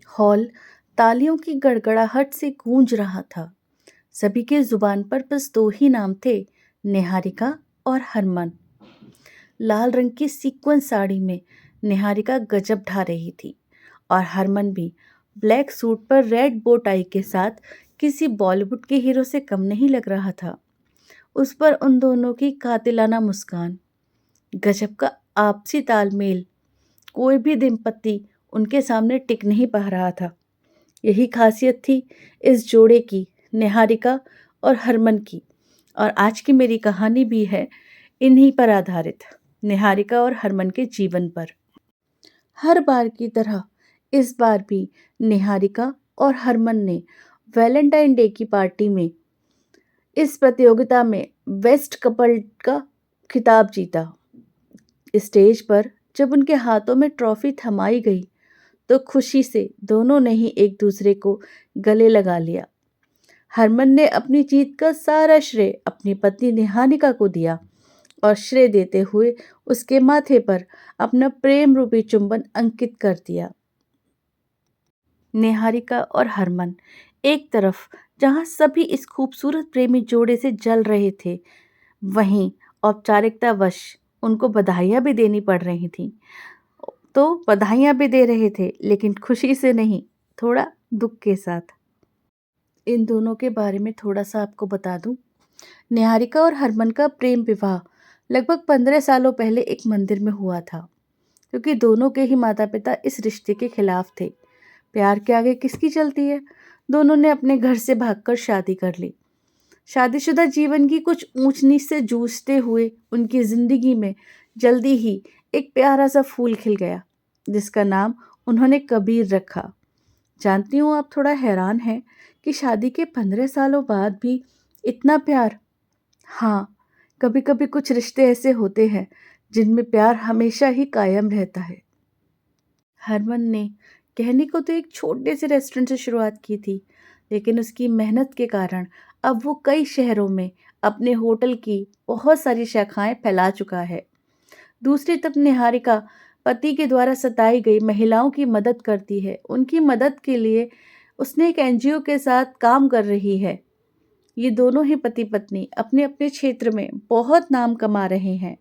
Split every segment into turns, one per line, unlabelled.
Hall तालियों की गड़गड़ाहट से गूंज रहा था। सभी के जुबान पर बस दो ही नाम थे, निहारिका और हरमन। लाल रंग की सीक्वेंस साड़ी में निहारिका गजब ढा रही थी और हरमन भी ब्लैक सूट पर रेड बो टाई के साथ किसी बॉलीवुड के हीरो से कम नहीं लग रहा था। उस पर उन दोनों की कातिलाना मुस्कान, गजब का आपसी तालमेल, कोई भी दंपति उनके सामने टिक नहीं पा रहा था। यही खासियत थी इस जोड़े की, निहारिका और हरमन की। और आज की मेरी कहानी भी है इन्हीं पर आधारित, निहारिका और हरमन के जीवन पर। हर बार की तरह इस बार भी निहारिका और हरमन ने वैलेंटाइन डे की पार्टी में इस प्रतियोगिता में बेस्ट कपल का खिताब जीता। स्टेज पर जब उनके हाथों में ट्रॉफी थमाई गई तो खुशी से दोनों ने ही एक दूसरे को गले लगा लिया। हरमन ने अपनी जीत का सारा श्रेय अपनी पत्नी निहारिका को दिया और श्रेय देते हुए उसके माथे पर अपना प्रेम रूपी चुंबन अंकित कर दिया। निहारिका और हरमन एक तरफ जहां सभी इस खूबसूरत प्रेमी जोड़े से जल रहे थे, वहीं औपचारिकतावश उनको बधाइयां भी देनी पड़ रही थीं। तो बधाइयां भी दे रहे थे, लेकिन खुशी से नहीं, थोड़ा दुख के साथ। इन दोनों के बारे में थोड़ा सा आपको बता दूं। निहारिका और हरमन का प्रेम विवाह लगभग 15 सालों पहले एक मंदिर में हुआ था, क्योंकि दोनों के ही माता पिता इस रिश्ते के खिलाफ थे। प्यार के आगे किसकी चलती है। दोनों ने अपने घर से भागकर शादी कर ली। शादीशुदा जीवन की कुछ ऊंच नीच से जूझते हुए उनकी जिंदगी में जल्दी ही एक प्यारा सा फूल खिल गया, जिसका नाम उन्होंने कबीर रखा। जानती हूँ आप थोड़ा हैरान हैं कि शादी के 15 सालों बाद भी इतना प्यार। हाँ, कभी कभी कुछ रिश्ते ऐसे होते हैं जिनमें प्यार हमेशा ही कायम रहता है। हरमन ने कहने को तो एक छोटे से रेस्टोरेंट से शुरुआत की थी, लेकिन उसकी मेहनत के कारण अब वो कई शहरों में अपने होटल की बहुत सारी शाखाएं फैला चुका है। दूसरी तरफ निहारिका पति के द्वारा सताई गई महिलाओं की मदद करती है। उनकी मदद के लिए उसने एक एनजीओ के साथ काम कर रही है। ये दोनों ही पति पत्नी अपने अपने क्षेत्र में बहुत नाम कमा रहे हैं।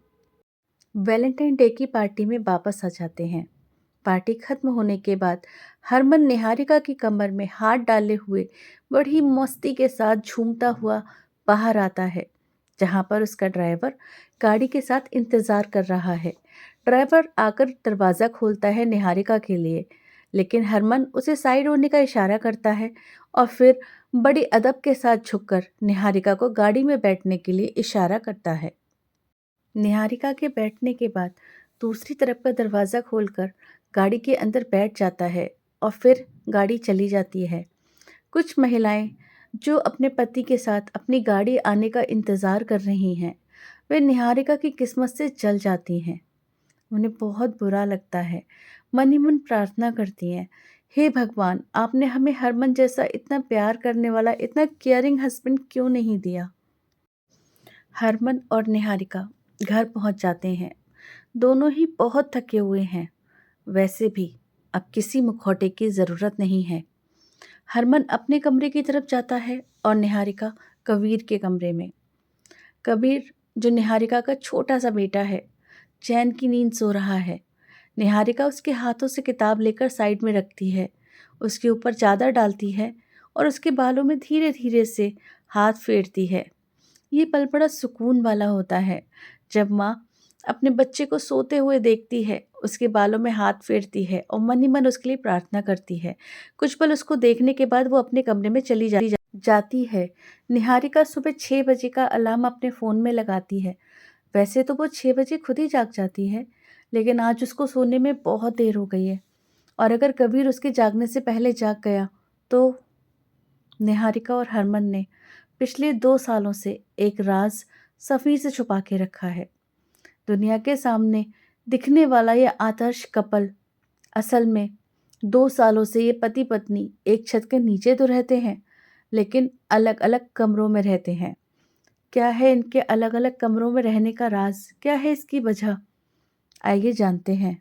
वैलेंटाइन डे की पार्टी में वापस आ जाते हैं। पार्टी खत्म होने के बाद हरमन निहारिका की कमर में हाथ डाले हुए बड़ी मस्ती के साथ झूमता हुआ बाहर आता है, जहां पर उसका ड्राइवर गाड़ी के साथ इंतजार कर रहा है। ड्राइवर आकर दरवाज़ा खोलता है निहारिका के लिए, लेकिन हरमन उसे साइड होने का इशारा करता है और फिर बड़ी अदब के साथ झुककर निहारिका को गाड़ी में बैठने के लिए इशारा करता है। निहारिका के बैठने के बाद दूसरी तरफ का दरवाज़ा खोलकर गाड़ी के अंदर बैठ जाता है और फिर गाड़ी चली जाती है। कुछ महिलाएं जो अपने पति के साथ अपनी गाड़ी आने का इंतज़ार कर रही हैं, वे निहारिका की किस्मत से जल जाती हैं। उन्हें बहुत बुरा लगता है, मन ही मन प्रार्थना करती हैं, हे भगवान, आपने हमें हरमन जैसा इतना प्यार करने वाला, इतना केयरिंग हस्बैंड क्यों नहीं दिया। हरमन और निहारिका घर पहुंच जाते हैं। दोनों ही बहुत थके हुए हैं। वैसे भी अब किसी मुखौटे की ज़रूरत नहीं है। हरमन अपने कमरे की तरफ जाता है और निहारिका कबीर के कमरे में। कबीर, जो निहारिका का छोटा सा बेटा है, चैन की नींद सो रहा है। निहारिका उसके हाथों से किताब लेकर साइड में रखती है, उसके ऊपर चादर डालती है और उसके बालों में धीरे धीरे से हाथ फेरती है। ये पल बड़ा सुकून वाला होता है, जब माँ अपने बच्चे को सोते हुए देखती है, उसके बालों में हाथ फेरती है और मन ही मन उसके लिए प्रार्थना करती है। कुछ पल उसको देखने के बाद वो अपने कमरे में चली जाती है। निहारिका सुबह 6 बजे का अलार्म अपने फ़ोन में लगाती है। वैसे तो वो 6 बजे खुद ही जाग जाती है, लेकिन आज उसको सोने में बहुत देर हो गई है और अगर कबीर उसके जागने से पहले जाग गया तो। निहारिका और हरमन ने पिछले 2 सालों से एक राज सफ़ी से छुपा के रखा है। दुनिया के सामने दिखने वाला यह आदर्श कपल असल में 2 सालों से ये पति पत्नी एक छत के नीचे तो रहते हैं, लेकिन अलग अलग कमरों में रहते हैं। क्या है इनके अलग अलग कमरों में रहने का राज, क्या है इसकी वजह, आइए जानते हैं।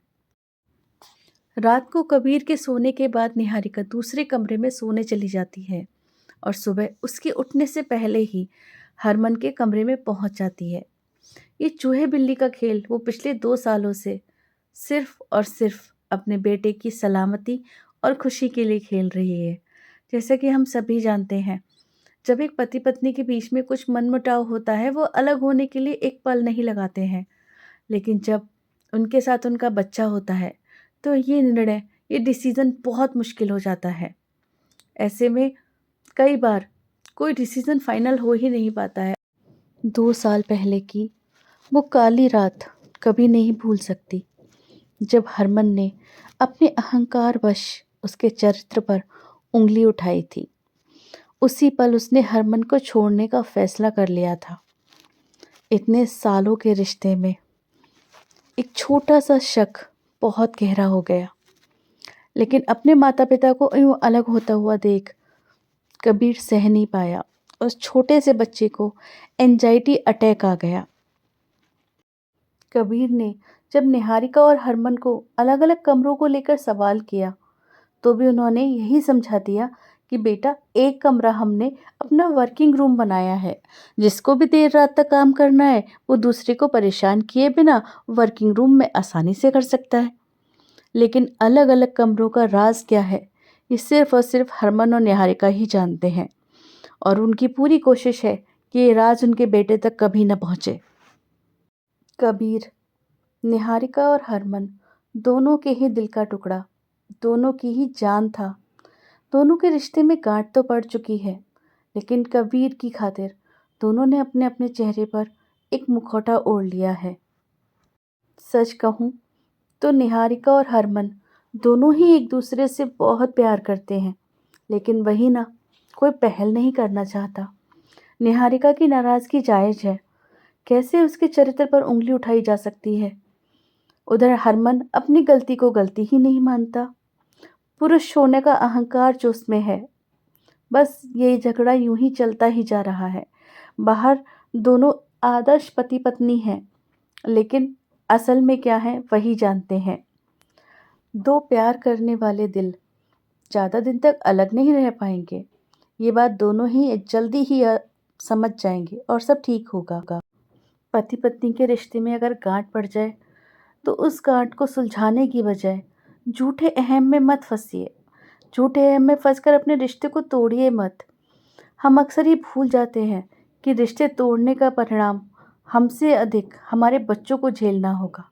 रात को कबीर के सोने के बाद निहारिका दूसरे कमरे में सोने चली जाती है और सुबह उसके उठने से पहले ही हरमन के कमरे में पहुंच जाती है। ये चूहे बिल्ली का खेल वो पिछले 2 सालों से सिर्फ और सिर्फ अपने बेटे की सलामती और खुशी के लिए खेल रही है। जैसा कि हम सभी जानते हैं, जब एक पति पत्नी के बीच में कुछ मनमुटाव होता है, वो अलग होने के लिए एक पल नहीं लगाते हैं, लेकिन जब उनके साथ उनका बच्चा होता है तो ये निर्णय, ये डिसीज़न बहुत मुश्किल हो जाता है। ऐसे में कई बार कोई डिसीज़न फाइनल हो ही नहीं पाता है। 2 साल पहले की वो काली रात कभी नहीं भूल सकती, जब हरमन ने अपने अहंकारवश उसके चरित्र पर उंगली उठाई थी। उसी पल उसने हरमन को छोड़ने का फैसला कर लिया था। इतने सालों के रिश्ते में एक छोटा सा शक बहुत गहरा हो गया, लेकिन अपने माता पिता को यूं अलग होता हुआ देख कबीर सह नहीं पाया। उस छोटे से बच्चे को एंजाइटी अटैक आ गया। कबीर ने जब निहारिका और हरमन को अलग अलग कमरों को लेकर सवाल किया तो भी उन्होंने यही समझा दिया कि बेटा, एक कमरा हमने अपना वर्किंग रूम बनाया है। जिसको भी देर रात तक काम करना है वो दूसरे को परेशान किए बिना वर्किंग रूम में आसानी से कर सकता है। लेकिन अलग अलग कमरों का राज क्या है, ये सिर्फ और सिर्फ हरमन और निहारिका ही जानते हैं, और उनकी पूरी कोशिश है कि ये राज उनके बेटे तक कभी न पहुँचे। कबीर, निहारिका और हरमन दोनों के ही दिल का टुकड़ा, दोनों की ही जान था। दोनों के रिश्ते में गांठ तो पड़ चुकी है, लेकिन कबीर की खातिर दोनों ने अपने अपने चेहरे पर एक मुखौटा ओढ़ लिया है। सच कहूँ तो निहारिका और हरमन दोनों ही एक दूसरे से बहुत प्यार करते हैं, लेकिन वही ना, कोई पहल नहीं करना चाहता। निहारिका की नाराज़गी जायज़ है, कैसे उसके चरित्र पर उंगली उठाई जा सकती है। उधर हरमन अपनी गलती को गलती ही नहीं मानता। पुरुष होने का अहंकार जो उसमें है, बस ये झगड़ा यूं ही चलता ही जा रहा है। बाहर दोनों आदर्श पति पत्नी हैं, लेकिन असल में क्या है वही जानते हैं। दो प्यार करने वाले दिल ज़्यादा दिन तक अलग नहीं रह पाएंगे। ये बात दोनों ही जल्दी ही समझ जाएंगे और सब ठीक होगा। पति पत्नी के रिश्ते में अगर गांठ पड़ जाए तो उस गांठ को सुलझाने की बजाय झूठे अहम में मत फंसिए। झूठे अहम में फंसकर अपने रिश्ते को तोड़िए मत। हम अक्सर ये भूल जाते हैं कि रिश्ते तोड़ने का परिणाम हमसे अधिक हमारे बच्चों को झेलना होगा।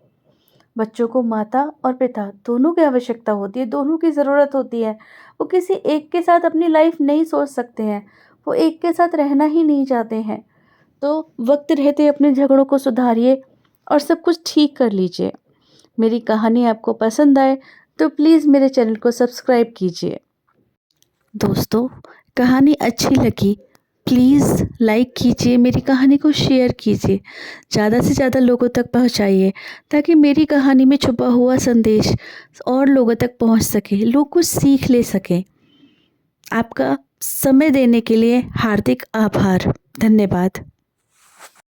बच्चों को माता और पिता दोनों की आवश्यकता होती है, दोनों की ज़रूरत होती है। वो किसी एक के साथ अपनी लाइफ नहीं सोच सकते हैं, वो एक के साथ रहना ही नहीं चाहते हैं। तो वक्त रहते अपने झगड़ों को सुधारिए और सब कुछ ठीक कर लीजिए। मेरी कहानी आपको पसंद आए तो प्लीज़ मेरे चैनल को सब्सक्राइब कीजिए। दोस्तों, कहानी अच्छी लगी प्लीज़ लाइक कीजिए, मेरी कहानी को शेयर कीजिए, ज़्यादा से ज़्यादा लोगों तक पहुंचाइए, ताकि मेरी कहानी में छुपा हुआ संदेश और लोगों तक पहुंच सके, लोग कुछ सीख ले सकें। आपका समय देने के लिए हार्दिक आभार। धन्यवाद।